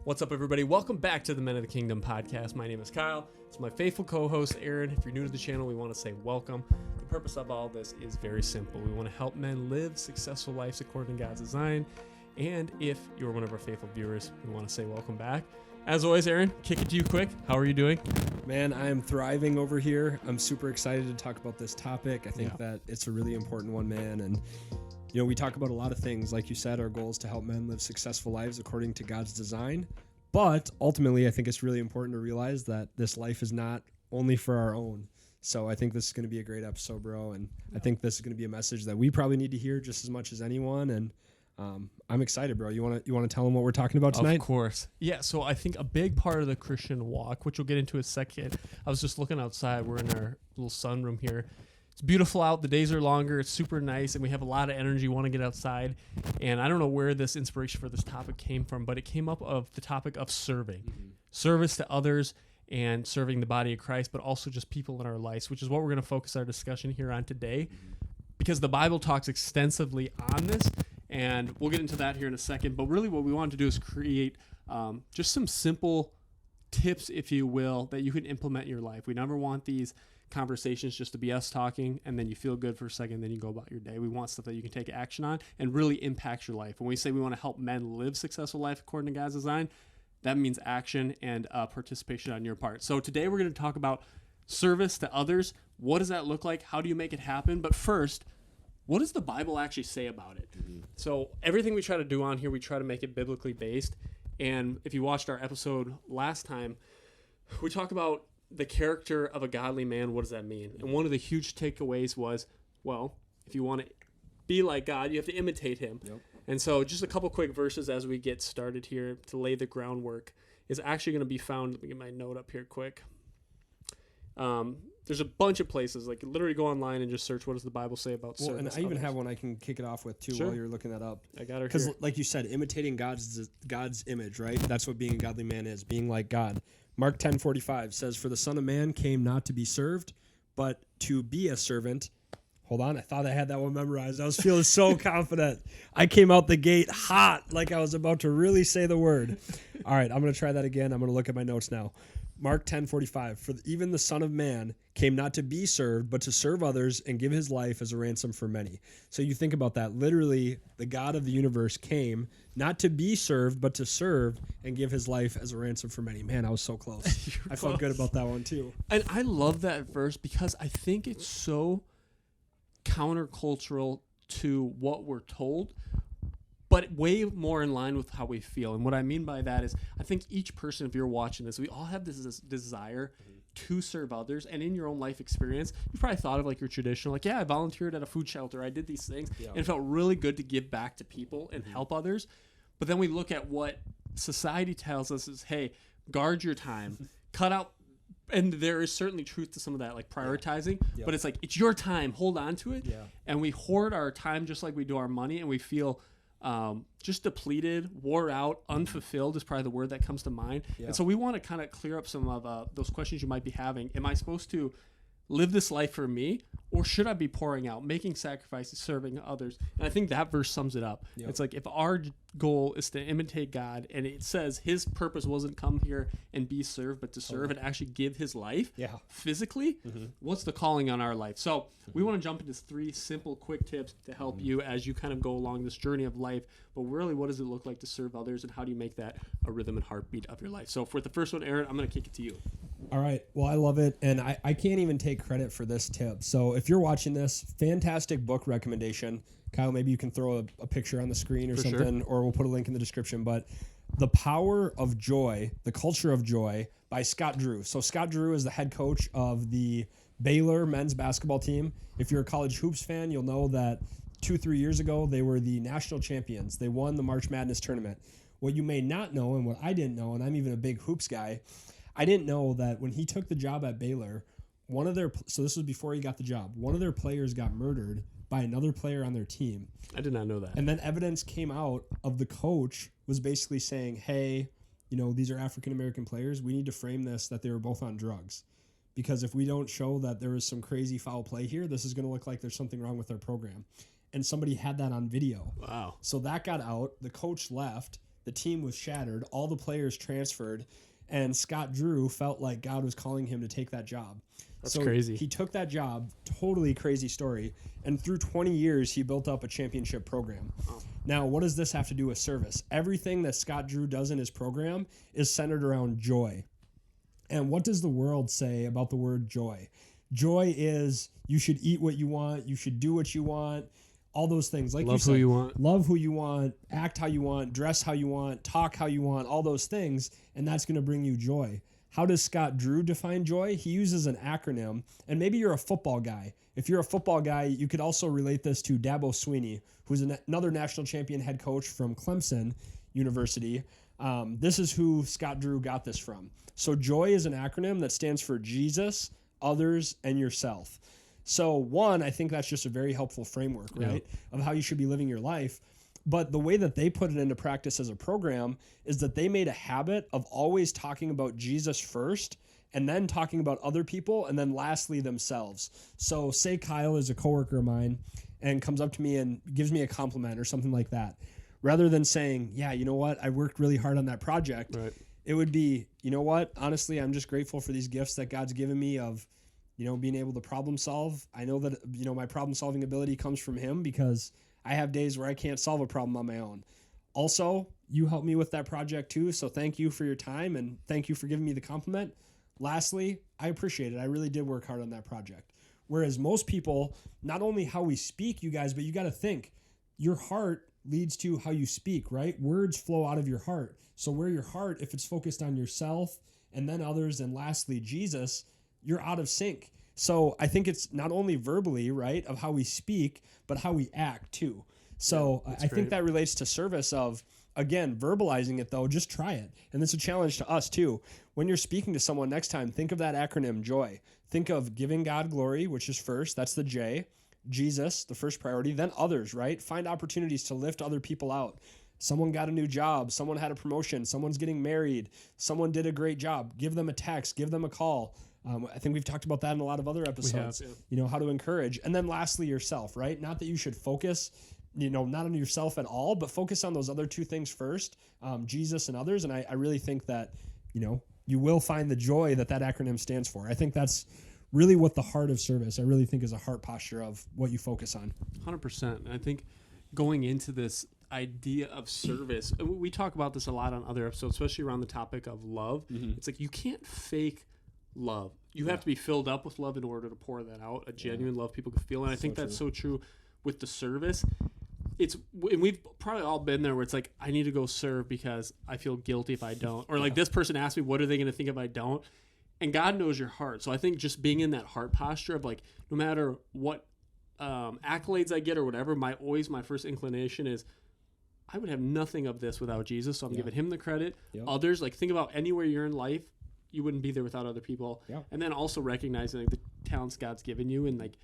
What's up, everybody? Welcome back to the Men of the Kingdom podcast. My name is Kyle. It's my faithful co-host, Aaron. If you're new to the channel, we want to say welcome. The purpose of all this is very simple. We want to help men live successful lives according to God's design. And if you're one of our faithful viewers, we want to say welcome back. As always, Aaron, kick it to you quick. How are you doing? Man, I am thriving over here. I'm super excited to talk about this topic. I think that it's a really important one, man. And, you know, we talk about a lot of things. Like you said, our goal is to help men live successful lives according to God's design. But ultimately, I think it's really important to realize that this life is not only for our own. So I think this is going to be a great episode, bro. And I think this is going to be a message that we probably need to hear just as much as anyone. And I'm excited, bro. You want to tell them what we're talking about tonight? Of course. Yeah, so I think a big part of the Christian walk, which we'll get into in a second, I was just looking outside. We're in our little sunroom here. It's beautiful out. The days are longer. It's super nice, and we have a lot of energy, want to get outside. And I don't know where this inspiration for this topic came from, but it came up of the topic of serving. Service to others and serving the body of Christ, but also just people in our lives, which is what we're going to focus our discussion here on today, because the Bible talks extensively on this, and we'll get into that here in a second. But really what we wanted to do is create just some simple tips, if you will, that you can implement in your life. We never want these conversations just to be us talking and then you feel good for a second, then you go about your day. We want stuff that you can take action on and really impacts your life. When we say we want to help men live successful life according to God's design, that means action and participation on your part. So today we're going to talk about service to others. What does that look like? How do you make it happen? But first, what does the Bible actually say about it? So everything we try to do on here, we try to make it biblically based. And if you watched our episode last time, we talked about the character of a godly man. What does that mean? And one of the huge takeaways was, well, if you want to be like God, you have to imitate him. Yep. And so just a couple quick verses as we get started here to lay the groundwork is actually going to be found. Let me get my note up here quick. There's a bunch of places, like literally go online and just search what does the Bible say about service. And I even have one I can kick it off with too. Sure. While you're looking that up. I got her here. Because like you said, imitating God's image, right? That's what being a godly man is, being like God. Mark 10:45 says, "For the Son of Man came not to be served, but to be a servant." Hold on, I thought I had that one memorized. I was feeling so confident. I came out the gate hot, like I was about to really say the word. All right, I'm going to try that again. I'm going to look at my notes now. Mark 10:45, "For even the Son of Man came not to be served, but to serve others and give his life as a ransom for many." So you think about that. Literally, the God of the universe came not to be served, but to serve and give his life as a ransom for many. Man, I was so close. I felt good about that one too. And I love that verse because I think it's so countercultural to what we're told, but way more in line with how we feel. And what I mean by that is I think each person, if you're watching this, we all have this desire to serve others. And in your own life experience, you probably thought of like your traditional, like, yeah, I volunteered at a food shelter. I did these things. Yeah. And it felt really good to give back to people and help others. But then we look at what society tells us is, hey, guard your time, cut out. And there is certainly truth to some of that, like prioritizing, but it's like, it's your time, hold on to it. Yeah. And we hoard our time just like we do our money, and we feel just depleted, wore out, unfulfilled is probably the word that comes to mind. Yeah. And so we want to kind of clear up some of those questions you might be having. Am I supposed to live this life for me, or should I be pouring out, making sacrifices, serving others? And I think that verse sums it up. Yep. It's like, if our goal is to imitate God, and it says his purpose wasn't come here and be served, but to serve and actually give his life physically, what's the calling on our life? So we want to jump into 3 simple, quick tips to help you as you kind of go along this journey of life. But really, what does it look like to serve others, and how do you make that a rhythm and heartbeat of your life? So for the first one, Aaron, I'm going to kick it to you. All right. Well, I love it, and I can't even take credit for this tip. So if you're watching this, fantastic book recommendation. Kyle, maybe you can throw a picture on the screen or for something, or we'll put a link in the description. But The Power of Joy, The Culture of Joy by Scott Drew. So Scott Drew is the head coach of the Baylor men's basketball team. If you're a college hoops fan, you'll know that 2-3 years ago, they were the national champions. They won the March Madness tournament. What you may not know, and what I didn't know, and I'm even a big hoops guy, I didn't know that when he took the job at Baylor, so this was before he got the job, one of their players got murdered by another player on their team. I did not know that. And then evidence came out of the coach was basically saying, hey, these are African-American players. We need to frame this that they were both on drugs. Because if we don't show that there was some crazy foul play here, this is going to look like there's something wrong with our program. And somebody had that on video. Wow. So that got out. The coach left. the team was shattered, all the players transferred, and Scott Drew felt like God was calling him to take that job. That's crazy. He took that job, totally crazy story, and through 20 years, he built up a championship program. Oh. Now, what does this have to do with service? Everything that Scott Drew does in his program is centered around joy. And what does the world say about the word joy? Joy is you should eat what you want, you should do what you want, all those things. Like love who you want. Love who you want, act how you want, dress how you want, talk how you want, all those things, and that's going to bring you joy. How does Scott Drew define joy? He uses an acronym, and maybe you're a football guy. If you're a football guy, you could also relate this to Dabo Swinney, who's another national champion head coach from Clemson University. This is who Scott Drew got this from. So joy is an acronym that stands for Jesus, others, and yourself. So one, I think that's just a very helpful framework, right, of how you should be living your life. But the way that they put it into practice as a program is that they made a habit of always talking about Jesus first and then talking about other people and then lastly themselves. So say Kyle is a coworker of mine and comes up to me and gives me a compliment or something like that. Rather than saying, yeah, you know what, I worked really hard on that project. Right. It would be, you know what, honestly, I'm just grateful for these gifts that God's given me of, you know, being able to problem solve. I know that, you know, my problem solving ability comes from him because I have days where I can't solve a problem on my own. Also, you helped me with that project too, so thank you for your time and thank you for giving me the compliment. Lastly, I appreciate it. I really did work hard on that project. Whereas most people, not only how we speak, you guys, but you got to think, your heart leads to how you speak, right? Words flow out of your heart. So where your heart, if it's focused on yourself and then others and lastly Jesus, you're out of sync. So I think it's not only verbally, right, of how we speak, but how we act too. So I think that relates to service of, again, verbalizing it though, just try it. And it's a challenge to us too. When you're speaking to someone next time, think of that acronym JOY. Think of giving God glory, which is first, that's the J. Jesus, the first priority, then others, right? Find opportunities to lift other people out. Someone got a new job, someone had a promotion, someone's getting married, someone did a great job. Give them a text, give them a call. I think we've talked about that in a lot of other episodes, you know, how to encourage. And then lastly, yourself, right? Not that you should focus, you know, not on yourself at all, but focus on those other two things first, Jesus and others. And I really think that, you know, you will find the joy that that acronym stands for. I think that's really what the heart of service, I really think, is a heart posture of what you focus on. 100%. And I think going into this idea of service, we talk about this a lot on other episodes, especially around the topic of love. Mm-hmm. It's like you can't fake love. You have to be filled up with love in order to pour that out, a genuine love people can feel. And I think that's so true with the service. And we've probably all been there where it's like, I need to go serve because I feel guilty if I don't. Or like this person asked me, what are they going to think if I don't? And God knows your heart. So I think just being in that heart posture of like, no matter what accolades I get or whatever, my first inclination is, I would have nothing of this without Jesus. So I'm giving him the credit. Others, like think about anywhere you're in life, you wouldn't be there without other people. And then also recognizing like the talents God's given you and like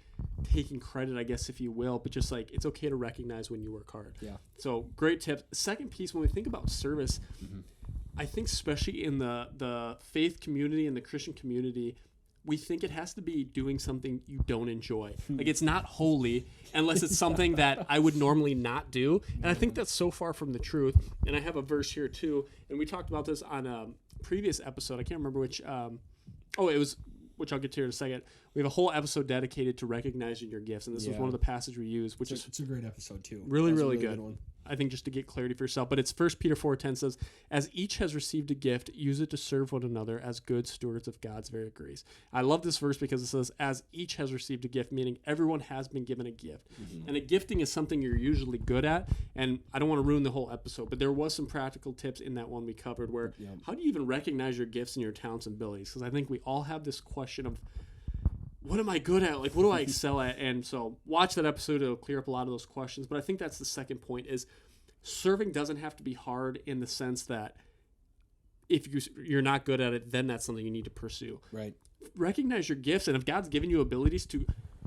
taking credit, I guess, if you will, but just like, it's okay to recognize when you work hard. So great tips. Second piece, when we think about service, I think especially in the faith community and the Christian community, we think it has to be doing something you don't enjoy. Like it's not holy unless it's something that I would normally not do. And I think that's so far from the truth. And I have a verse here too. And we talked about this on a previous episode. I can't remember which. Which I'll get to in a second. We have a whole episode dedicated to recognizing your gifts. And this was one of the passages we used, which it's a great episode too. Really, really good one. I think just to get clarity for yourself, but it's 1 Peter 4:10 says, as each has received a gift, use it to serve one another as good stewards of God's very grace. I love this verse because it says, as each has received a gift, meaning everyone has been given a gift. And a gifting is something you're usually good at. And I don't want to ruin the whole episode, but there was some practical tips in that one we covered where how do you even recognize your gifts and your talents and abilities? Because I think we all have this question of, what am I good at? Like, what do I excel at? And so watch that episode. It'll clear up a lot of those questions. But I think that's the second point is serving doesn't have to be hard in the sense that if you're not good at it, then that's something you need to pursue. Right. Recognize your gifts. And if God's given you abilities to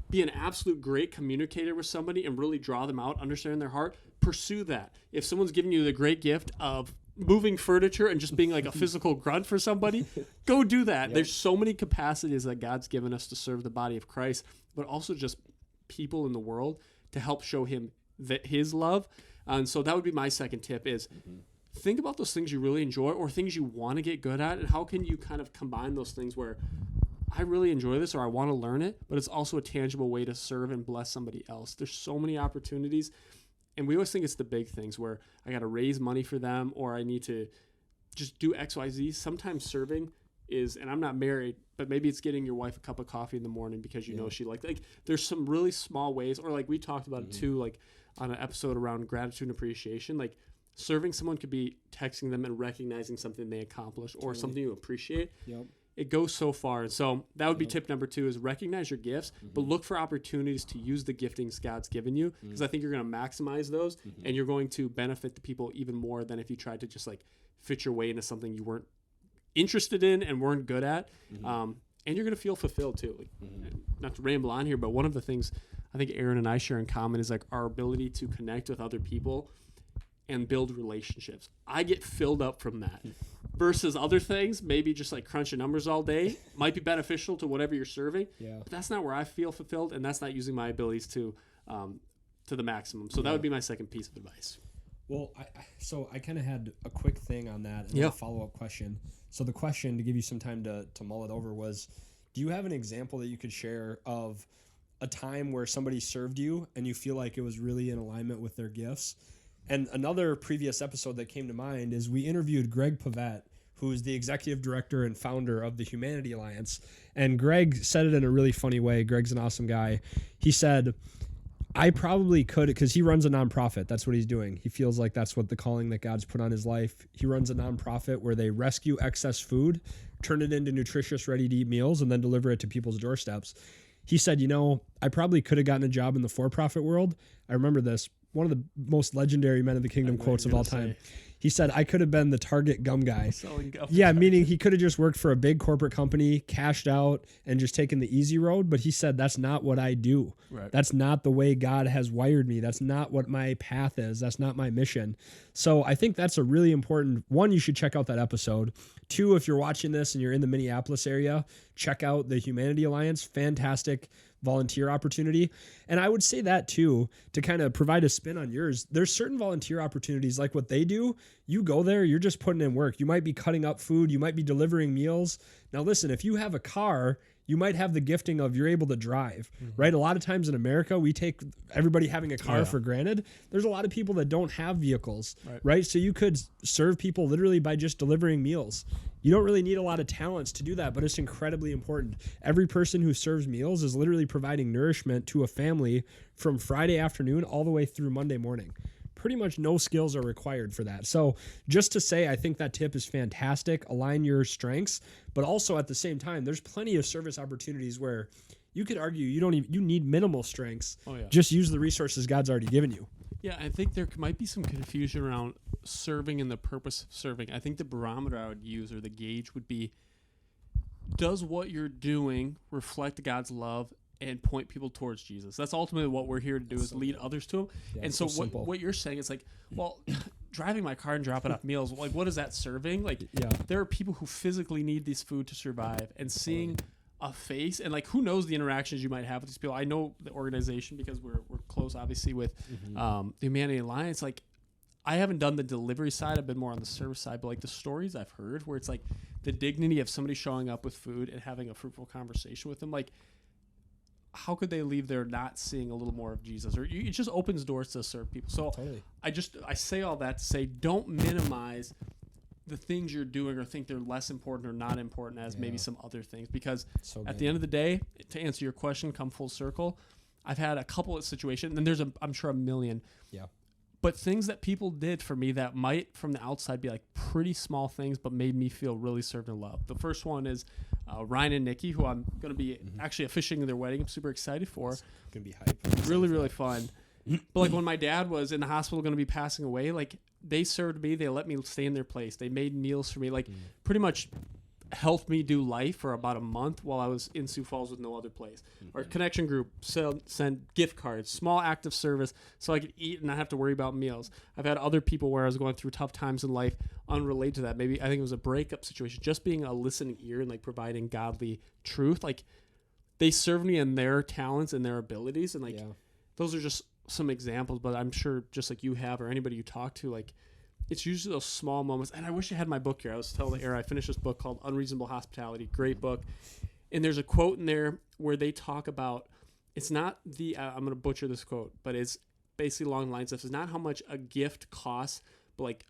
be an absolute great communicator with somebody and really draw them out, understand their heart, pursue that. If someone's giving you the great gift of moving furniture and just being like a physical grunt for somebody, go do that. There's so many capacities that God's given us to serve the body of Christ, but also just people in the world to help show him his love. And so that would be my second tip is think about those things you really enjoy or things you want to get good at, and how can you kind of combine those things where I really enjoy this or I want to learn it, but it's also a tangible way to serve and bless somebody else. There's so many opportunities, and we always think it's the big things where I got to raise money for them or I need to just do X, Y, Z. Sometimes serving is, and I'm not married, but maybe it's getting your wife a cup of coffee in the morning because you know she like there's some really small ways, or like we talked about it too, like on an episode around gratitude and appreciation, like serving someone could be texting them and recognizing something they accomplished or something you appreciate. It goes so far. And so that would be tip number 2 is recognize your gifts, but look for opportunities to use the giftings God's given you, because I think you're going to maximize those and you're going to benefit the people even more than if you tried to just like fit your way into something you weren't interested in and weren't good at. And you're going to feel fulfilled too. Like, not to ramble on here, but one of the things I think Aaron and I share in common is like our ability to connect with other people and build relationships. I get filled up from that versus other things, maybe just like crunching numbers all day might be beneficial to whatever you're serving, but that's not where I feel fulfilled, and that's not using my abilities to the maximum. So that would be my second piece of advice. Well, I kind of had a quick thing on that and a follow-up question. So the question, to give you some time to mull it over, was, do you have an example that you could share of a time where somebody served you and you feel like it was really in alignment with their gifts? And another previous episode that came to mind is we interviewed Greg Pavette, who is the executive director and founder of the Humanity Alliance. And Greg said it in a really funny way. Greg's an awesome guy. He said, I probably could, because he runs a nonprofit. That's what he's doing. He feels like that's what the calling that God's put on his life. He runs a nonprofit where they rescue excess food, turn it into nutritious, ready-to-eat meals, and then deliver it to people's doorsteps. He said, I probably could have gotten a job in the for-profit world. I remember this. One of the most legendary Men of the Kingdom quotes of all time. He said, I could have been the Target gum guy. Selling gum. Yeah, meaning he could have just worked for a big corporate company, cashed out, and just taken the easy road. But he said, that's not what I do. Right. That's not the way God has wired me. That's not what my path is. That's not my mission. So I think that's a really important one. You should check out that episode. 2, if you're watching this and you're in the Minneapolis area, check out the Humanity Alliance. Fantastic volunteer opportunity. And I would say that too, to kind of provide a spin on yours. There's certain volunteer opportunities like what they do. You go there, you're just putting in work. You might be cutting up food. You might be delivering meals. Now listen, if you have a car, you might have the gifting of you're able to drive, right? A lot of times in America, we take everybody having a car for granted. There's a lot of people that don't have vehicles, right? So you could serve people literally by just delivering meals. You don't really need a lot of talents to do that, but it's incredibly important. Every person who serves meals is literally providing nourishment to a family from Friday afternoon all the way through Monday morning. Pretty much no skills are required for that. So just to say, I think that tip is fantastic. Align your strengths, but also at the same time, there's plenty of service opportunities where you could argue you need minimal strengths. Just use the resources God's already given you. Yeah, I think there might be some confusion around serving and the purpose of serving. I think the barometer I would use, or the gauge, would be, does what you're doing reflect God's love and point people towards Jesus? That's ultimately what we're here to do, is lead others to him. And so what you're saying is like, well, driving my car and dropping off meals, like, what is that serving? Like, there are people who physically need this food to survive, and seeing a face, and like, who knows the interactions you might have with these people. I know the organization because we're close, obviously, with the Humanity Alliance. Like, I haven't done the delivery side. I've been more on the service side, but like the stories I've heard where it's like the dignity of somebody showing up with food and having a fruitful conversation with them, like, how could they leave there not seeing a little more of Jesus? Or it just opens doors to serve people. So I say all that to say, don't minimize the things you're doing or think they're less important or not important as maybe some other things. Because at the end of the day, to answer your question, come full circle, I've had a couple of situations, and there's I'm sure a million. But things that people did for me that might from the outside be like pretty small things, but made me feel really served and loved. The first one is Ryan and Nikki, who I'm going to be actually officiating their wedding. I'm super excited for. It's going to be hype. Really, really fun. But like when my dad was in the hospital going to be passing away, like they served me. They let me stay in their place. They made meals for me. Like pretty much helped me do life for about a month while I was in Sioux Falls with no other place. Our connection group sent gift cards, small act of service, so I could eat and not have to worry about meals. I've had other people where I was going through tough times in life unrelated to that. Maybe I think it was a breakup situation, just being a listening ear and like providing godly truth. Like they served me in their talents and their abilities, and like those are just some examples. But I'm sure just like you have or anybody you talk to, like it's usually those small moments. And I wish I had my book here. I was telling Aaron, I finished this book called Unreasonable Hospitality. Great book. And there's a quote in there where they talk about, it's not I'm going to butcher this quote, but it's basically along the lines of, it's not how much a gift costs, but like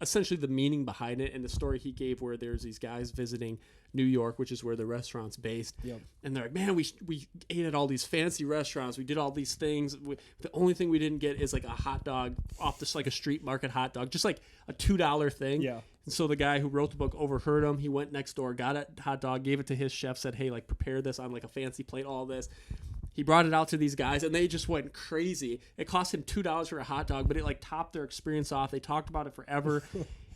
essentially the meaning behind it. And the story he gave where there's these guys visiting New York, which is where the restaurant's based. Yep. And they're like, man, we ate at all these fancy restaurants. We did all these things. The only thing we didn't get is like a hot dog off this, like a street market hot dog, just like a $2 thing. Yeah. And so the guy who wrote the book overheard him. He went next door, got a hot dog, gave it to his chef, said, hey, like prepare this on like a fancy plate, all this. He brought it out to these guys, and they just went crazy. It cost him $2 for a hot dog, but it like topped their experience off. They talked about it forever.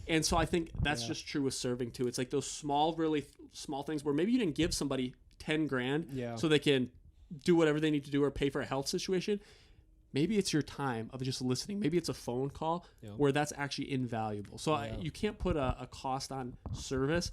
And so I think that's just true with serving too. It's like those small, really small things where maybe you didn't give somebody 10 grand so they can do whatever they need to do or pay for a health situation. Maybe it's your time of just listening. Maybe it's a phone call where that's actually invaluable. So you can't put a cost on service,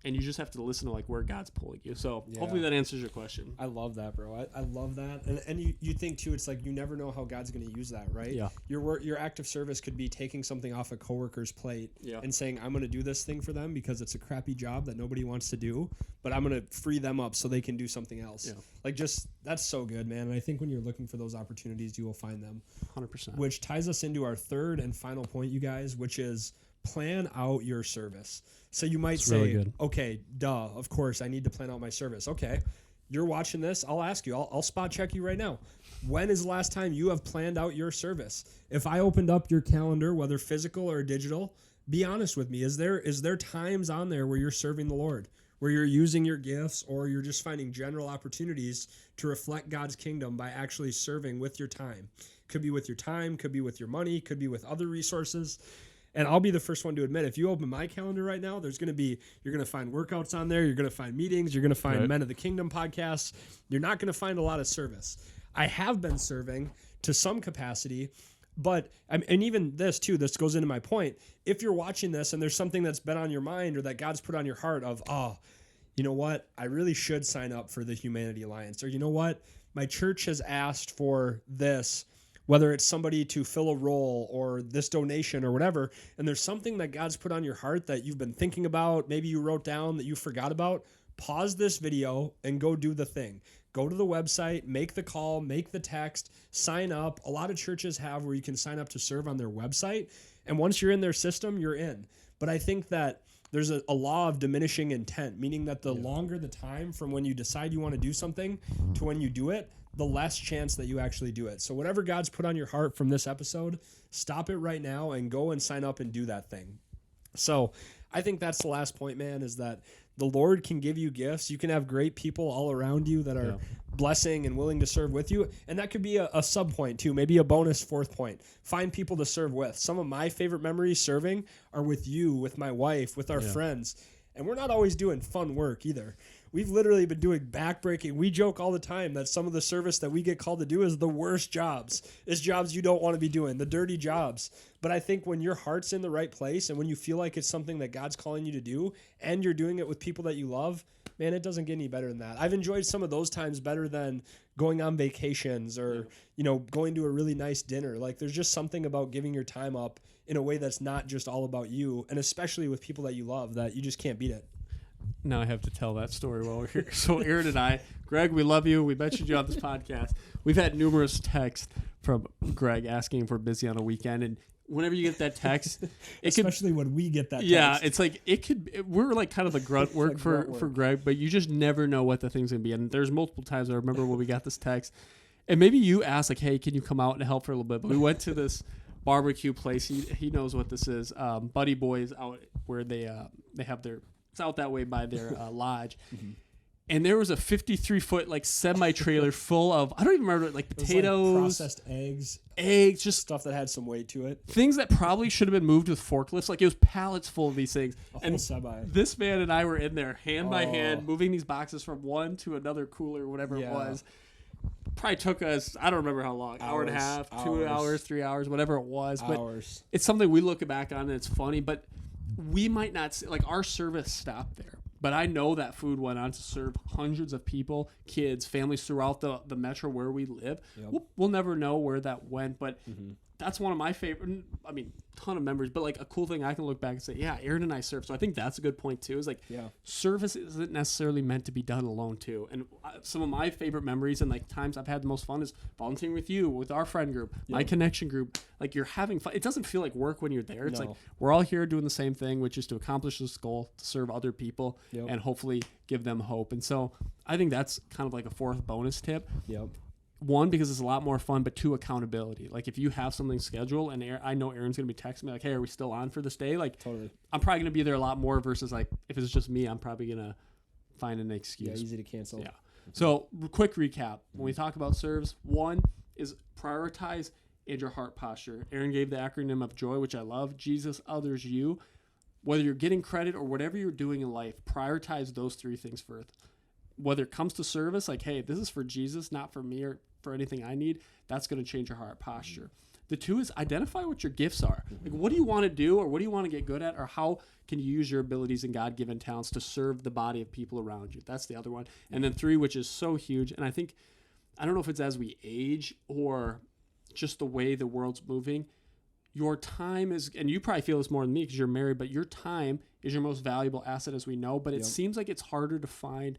and you just have to listen to like where God's pulling you. So hopefully that answers your question. I love that, bro. I love that. And you think too, it's like you never know how God's going to use that, right? Yeah. Your act of service could be taking something off a coworker's plate and saying, I'm going to do this thing for them because it's a crappy job that nobody wants to do, but I'm going to free them up so they can do something else. Yeah. Like just, that's so good, man. And I think when you're looking for those opportunities, you will find them. 100%. Which ties us into our third and final point, you guys, which is plan out your service. So you might say, really okay, duh, of course I need to plan out my service. Okay, you're watching this. I'll ask you, I'll spot check you right now. When is the last time you have planned out your service? If I opened up your calendar, whether physical or digital, be honest with me. Is there times on there where you're serving the Lord, where you're using your gifts, or you're just finding general opportunities to reflect God's kingdom by actually serving with your time? Could be with your time, could be with your money, could be with other resources. And I'll be the first one to admit, if you open my calendar right now, you're going to find workouts on there. You're going to find meetings. You're going to find Men of the Kingdom podcasts. You're not going to find a lot of service. I have been serving to some capacity, but, and even this too, this goes into my point. If you're watching this and there's something that's been on your mind or that God's put on your heart of, oh, you know what? I really should sign up for the Humanity Alliance. Or you know what? My church has asked for this, whether it's somebody to fill a role or this donation or whatever, and there's something that God's put on your heart that you've been thinking about, maybe you wrote down that you forgot about, pause this video and go do the thing. Go to the website, make the call, make the text, sign up. A lot of churches have where you can sign up to serve on their website, and once you're in their system, you're in. But I think that there's a law of diminishing intent, meaning that the longer the time from when you decide you want to do something to when you do it, the less chance that you actually do it. So whatever God's put on your heart from this episode, stop it right now and go and sign up and do that thing. So I think that's the last point, man, is that the Lord can give you gifts. You can have great people all around you that are blessing and willing to serve with you. And that could be a sub point too, maybe a bonus fourth point. Find people to serve with. Some of my favorite memories serving are with you, with my wife, with our friends. And we're not always doing fun work either. We've literally been doing backbreaking. We joke all the time that some of the service that we get called to do is the worst jobs. It's jobs you don't want to be doing, the dirty jobs. But I think when your heart's in the right place and when you feel like it's something that God's calling you to do and you're doing it with people that you love, man, it doesn't get any better than that. I've enjoyed some of those times better than going on vacations or, going to a really nice dinner. Like there's just something about giving your time up in a way that's not just all about you, and especially with people that you love, that you just can't beat it. Now I have to tell that story while we're here. So Aaron and I, Greg, we love you. We mentioned you on this podcast. We've had numerous texts from Greg asking if we're busy on a weekend. And whenever you get that text, especially when we get that text. Yeah, it's like we're like kind of the grunt work for Greg, but you just never know what the thing's going to be. And there's multiple times I remember when we got this text. And maybe you asked, like, hey, can you come out and help for a little bit? But we went to this barbecue place. He knows what this is. Buddy Boys out where they have their... It's out that way by their lodge. Mm-hmm. And there was a 53-foot like semi-trailer full of, I don't even remember, like potatoes. Like processed eggs, just stuff that had some weight to it. Things that probably should have been moved with forklifts. Like it was pallets full of these things. And semi. This man and I were in there hand by hand moving these boxes from one to another cooler, whatever it was. Probably took us, I don't remember how long, hour and a half, 2 hours, 3 hours, whatever it was. But it's something we look back on and it's funny, but we might not see, like our service stopped there, but I know that food went on to serve hundreds of people, kids, families throughout the metro where we live. We'll never know where that went, but that's one of my favorite. I mean, ton of memories, but like a cool thing I can look back and say, yeah, Aaron and I served. So I think that's a good point too. Is like, service isn't necessarily meant to be done alone too. And some of my favorite memories and like times I've had the most fun is volunteering with you, with our friend group, my connection group. Like you're having fun. It doesn't feel like work when you're there. It's like we're all here doing the same thing, which is to accomplish this goal, to serve other people, and hopefully give them hope. And so I think that's kind of like a fourth bonus tip. One, because it's a lot more fun, but two, accountability. Like if you have something scheduled and I know Aaron's going to be texting me like, hey, are we still on for this day? Like I'm probably going to be there a lot more versus like if it's just me, I'm probably going to find an excuse. Yeah, easy to cancel. Yeah. So quick recap. When we talk about serves, one is prioritize and your heart posture. Aaron gave the acronym of JOY, which I love. Jesus, others, you. Whether you're getting credit or whatever you're doing in life, prioritize those three things first. Whether it comes to service, like, hey, this is for Jesus, not for me or for anything I need, that's going to change your heart posture. The two is identify what your gifts are. Like, what do you want to do or what do you want to get good at, or how can you use your abilities and God-given talents to serve the body of people around you? That's the other one. And then three, which is so huge, and I think, I don't know if it's as we age or just the way the world's moving, your time is, and you probably feel this more than me because you're married, but your time is your most valuable asset, as we know, but it seems like it's harder to find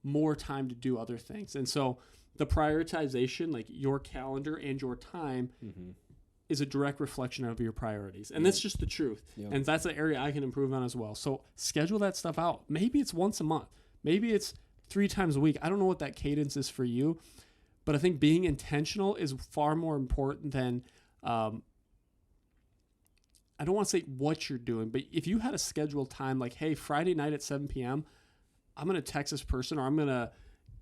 more time to do other things. And so the prioritization, like your calendar and your time, is a direct reflection of your priorities. And that's just the truth. And that's an area I can improve on as well. So schedule that stuff out. Maybe it's once a month. Maybe it's 3 times a week. I don't know what that cadence is for you, but I think being intentional is far more important than, I don't want to say what you're doing, but if you had a scheduled time, like, hey, Friday night at 7 p.m., I'm going to text this person, or I'm going to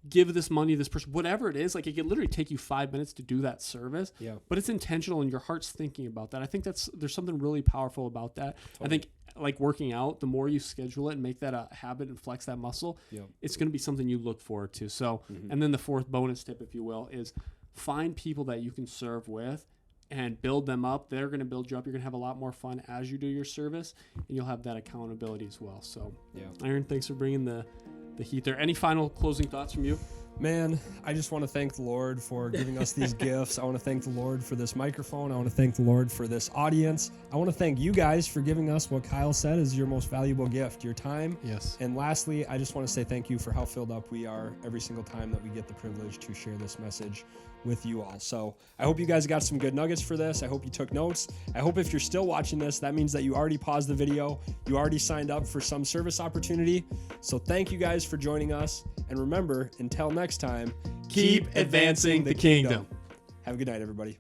give this money to this person, whatever it is. Like, it can literally take you 5 minutes to do that service, but it's intentional and your heart's thinking about that. I think there's something really powerful about that. I think like working out, the more you schedule it and make that a habit and flex that muscle, it's going to be something you look forward to. So, and then the fourth bonus tip, if you will, is find people that you can serve with and build them up. They're going to build you up. You're going to have a lot more fun as you do your service, and you'll have that accountability as well. So, Aaron, thanks for bringing the heat there. Any final closing thoughts from you? Man, I just want to thank the Lord for giving us these gifts. I want to thank the Lord for this microphone. I want to thank the Lord for this audience. I want to thank you guys for giving us what Kyle said is your most valuable gift, your time. Yes. And lastly, I just want to say thank you for how filled up we are every single time that we get the privilege to share this message with you all. So I hope you guys got some good nuggets for this. I hope you took notes. I hope if you're still watching this, that means that you already paused the video. You already signed up for some service opportunity. So thank you guys for joining us. And remember, until next time, keep advancing the kingdom. Have a good night, everybody.